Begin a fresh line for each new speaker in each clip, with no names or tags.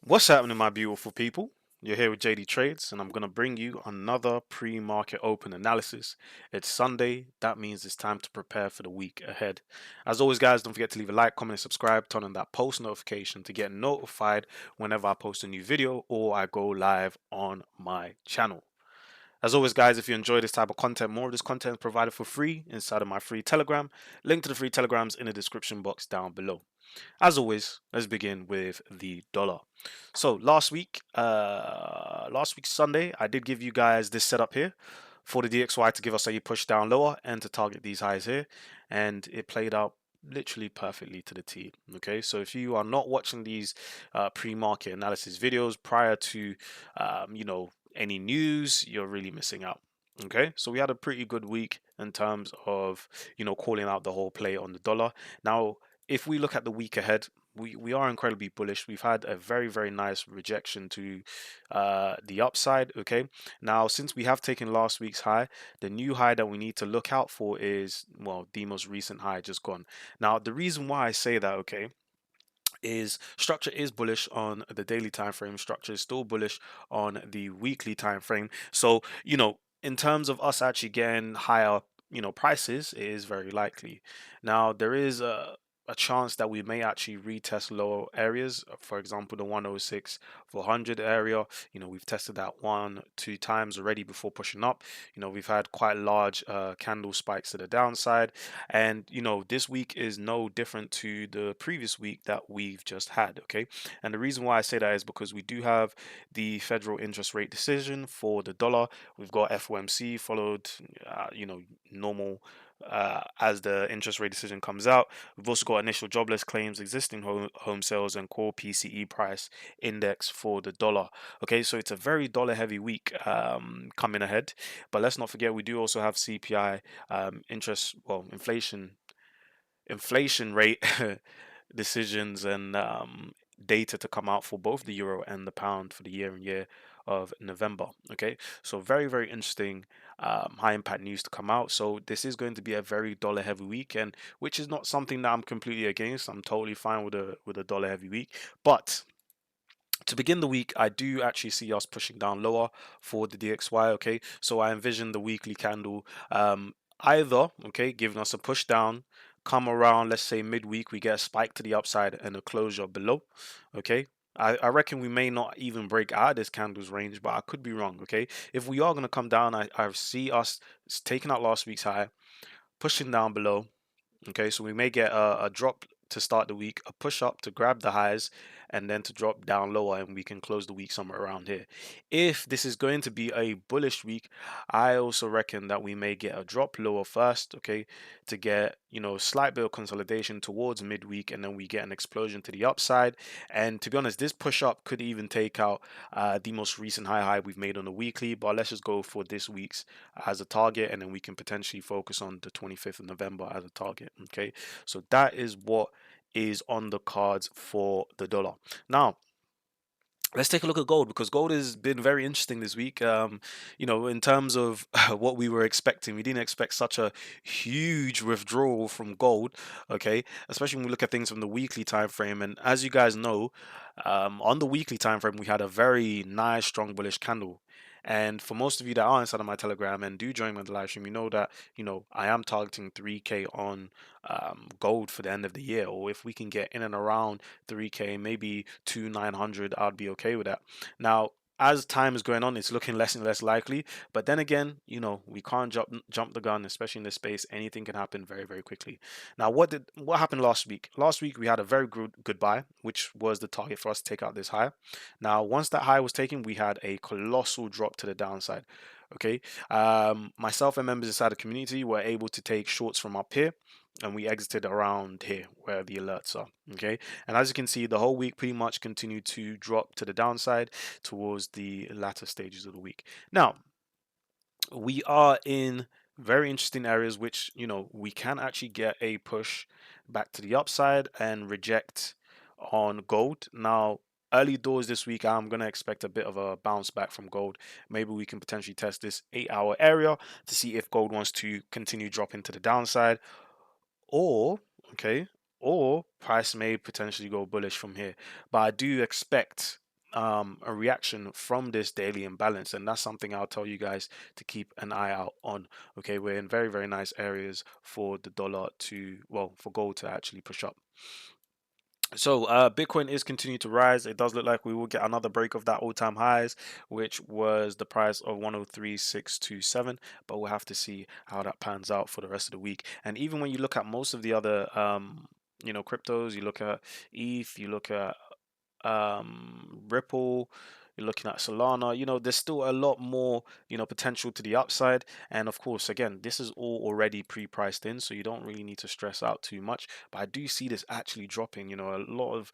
What's happening, my beautiful people? You're here with JD Trades, and I'm going to bring you another pre market open analysis. It's Sunday, that means it's time to prepare for the week ahead. As always, guys, don't forget to leave a like, comment, and subscribe, turn on that post notification to get notified whenever I post a new video or I go live on my channel. As always, guys, if you enjoy this type of content, more of this content is provided for free inside of my free Telegram. Link to the free Telegrams in the description box down below. As always, let's begin with the dollar. So last week Sunday, I did give you guys this setup here for the DXY to give us a push down lower and to target these highs here, and it played out literally perfectly to the T. Okay, so if you are not watching these pre-market analysis videos prior to, any news, you're really missing out. Okay, so we had a pretty good week in terms of calling out the whole play on the dollar. Now, if we look at the week ahead, we are incredibly bullish. We've had a very, very nice rejection to the upside. Okay, now since we have taken last week's high, the new high that we need to look out for is, well, the most recent high just gone. Now, the reason why I say that, okay, is structure is bullish on the daily time frame. Structure is still bullish on the weekly time frame. So, in terms of us actually getting higher, prices, it is very likely. Now, there is a chance that we may actually retest lower areas. For example, the 106 400 area. We've tested that 1 2 times already before pushing up. We've had quite large candle spikes to the downside, and this week is no different to the previous week that we've just had. Okay, and the reason why I say that is because we do have the federal interest rate decision for the dollar. We've got FOMC followed, normal as the interest rate decision comes out. We've also got initial jobless claims, existing home sales, and core PCE price index for the dollar. Okay, so it's a very dollar heavy week coming ahead. But let's not forget, we do also have CPI, inflation rate decisions, and data to come out for both the euro and the pound for the year and year of November. Okay, so very, very interesting high impact news to come out. So this is going to be a very dollar heavy week, and which is not something that I'm completely against. I'm totally fine with a dollar heavy week. But to begin the week, I do actually see us pushing down lower for the DXY. Okay, so I envision the weekly candle either, okay, giving us a push down, come around, let's say midweek, we get a spike to the upside and a closure below. Okay, I reckon we may not even break out of this candle's range, but I could be wrong. Okay, if we are going to come down, I see us taking out last week's high, pushing down below. Okay, so we may get a drop to start the week, a push up to grab the highs, and then to drop down lower, and we can close the week somewhere around here. If this is going to be a bullish week, I also reckon that we may get a drop lower first, okay, to get slight bit of consolidation towards midweek, and then we get an explosion to the upside. And to be honest, this push up could even take out the most recent high we've made on the weekly. But let's just go for this week's as a target, and then we can potentially focus on the 25th of November as a target. Okay, so that is what is on the cards for the dollar. Now, let's take a look at gold, because gold has been very interesting this week. In terms of what we were expecting, we didn't expect such a huge withdrawal from gold. Okay, especially when we look at things from the weekly time frame. And as you guys know, on the weekly time frame, we had a very nice, strong bullish candle. And for most of you that are inside of my Telegram and do join me on the live stream, you know that I am targeting 3K on gold for the end of the year. Or if we can get in and around 3K, maybe 2,900, I'd be okay with that. Now, as time is going on, it's looking less and less likely. But then again, we can't jump the gun, especially in this space. Anything can happen very, very quickly. Now, what happened last week? Last week we had a very good buy, which was the target for us to take out this high. Now, once that high was taken, we had a colossal drop to the downside. Okay, myself and members inside the community were able to take shorts from up here, and we exited around here where the alerts are. Okay, and as you can see, the whole week pretty much continued to drop to the downside towards the latter stages of the week. Now, we are in very interesting areas, which we can actually get a push back to the upside and reject on gold. Now, early doors this week, I'm going to expect a bit of a bounce back from gold. Maybe we can potentially test this 8 hour area to see if gold wants to continue dropping to the downside, or okay, or price may potentially go bullish from here. But I do expect a reaction from this daily imbalance, and that's something I'll tell you guys to keep an eye out on. Okay, we're in very, very nice areas for the dollar to, well, for gold to actually push up. So Bitcoin is continuing to rise. It does look like we will get another break of that all-time highs, which was the price of 103,627. But we'll have to see how that pans out for the rest of the week. And even when you look at most of the other, cryptos, you look at ETH, you look at Ripple, you're looking at Solana, there's still a lot more, potential to the upside. And of course, again, this is all already pre-priced in, so you don't really need to stress out too much. But I do see this actually dropping, a lot of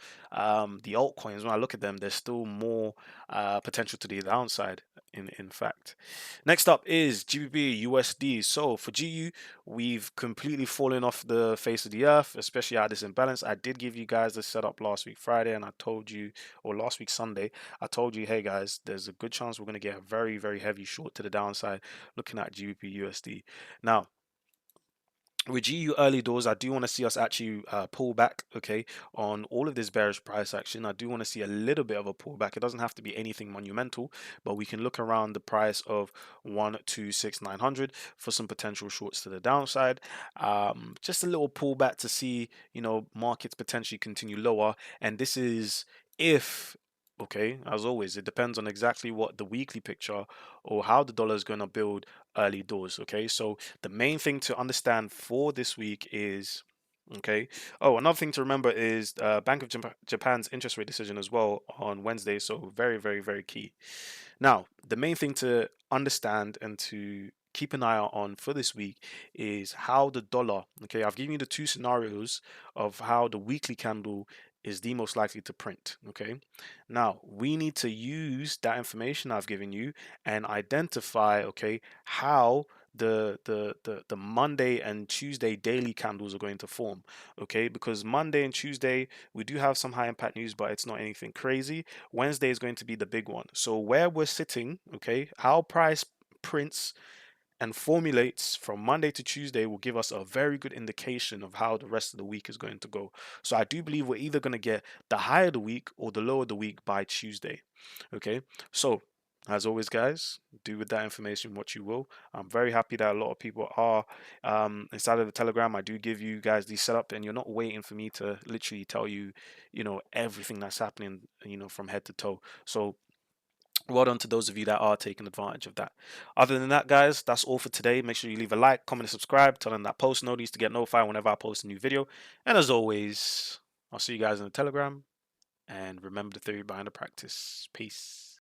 the altcoins, when I look at them, there's still more potential to the downside. In fact, next up is GBP USD. So for GU, we've completely fallen off the face of the earth, especially at this imbalance. I did give you guys the setup last week Friday, and I told you, or last week Sunday, I told you, hey guys, there's a good chance we're going to get a very, very heavy short to the downside looking at GBP USD. Now, with GU early doors, I do want to see us actually pull back, okay, on all of this bearish price action. I do want to see a little bit of a pullback. It doesn't have to be anything monumental, but we can look around the price of 126,900 for some potential shorts to the downside. Just a little pullback to see, markets potentially continue lower. And this is if, okay, as always, it depends on exactly what the weekly picture or how the dollar is going to build early doors. Okay, so the main thing to understand for this week is, okay. Oh, another thing to remember is Bank of Japan's interest rate decision as well on Wednesday. So very, very, very key. Now, the main thing to understand and to keep an eye out on for this week is how the dollar, okay, I've given you the two scenarios of how the weekly candle is the most likely to print, okay? Now, we need to use that information I've given you and identify, okay, how the Monday and Tuesday daily candles are going to form, okay? Because Monday and Tuesday we do have some high impact news, but it's not anything crazy. Wednesday is going to be the big one. So where we're sitting, okay, how price prints and formulates from Monday to Tuesday will give us a very good indication of how the rest of the week is going to go. So I do believe we're either going to get the high of the week or the low of the week by Tuesday. Okay, so as always, guys, do with that information what you will. I'm very happy that a lot of people are inside of the Telegram. I do give you guys the setup, and you're not waiting for me to literally tell you, everything that's happening, from head to toe. So well done to those of you that are taking advantage of that. Other than that, guys, that's all for today. Make sure you leave a like, comment, and subscribe. Turn on that post notice to get notified whenever I post a new video. And as always, I'll see you guys in the Telegram. And remember the theory behind the practice. Peace.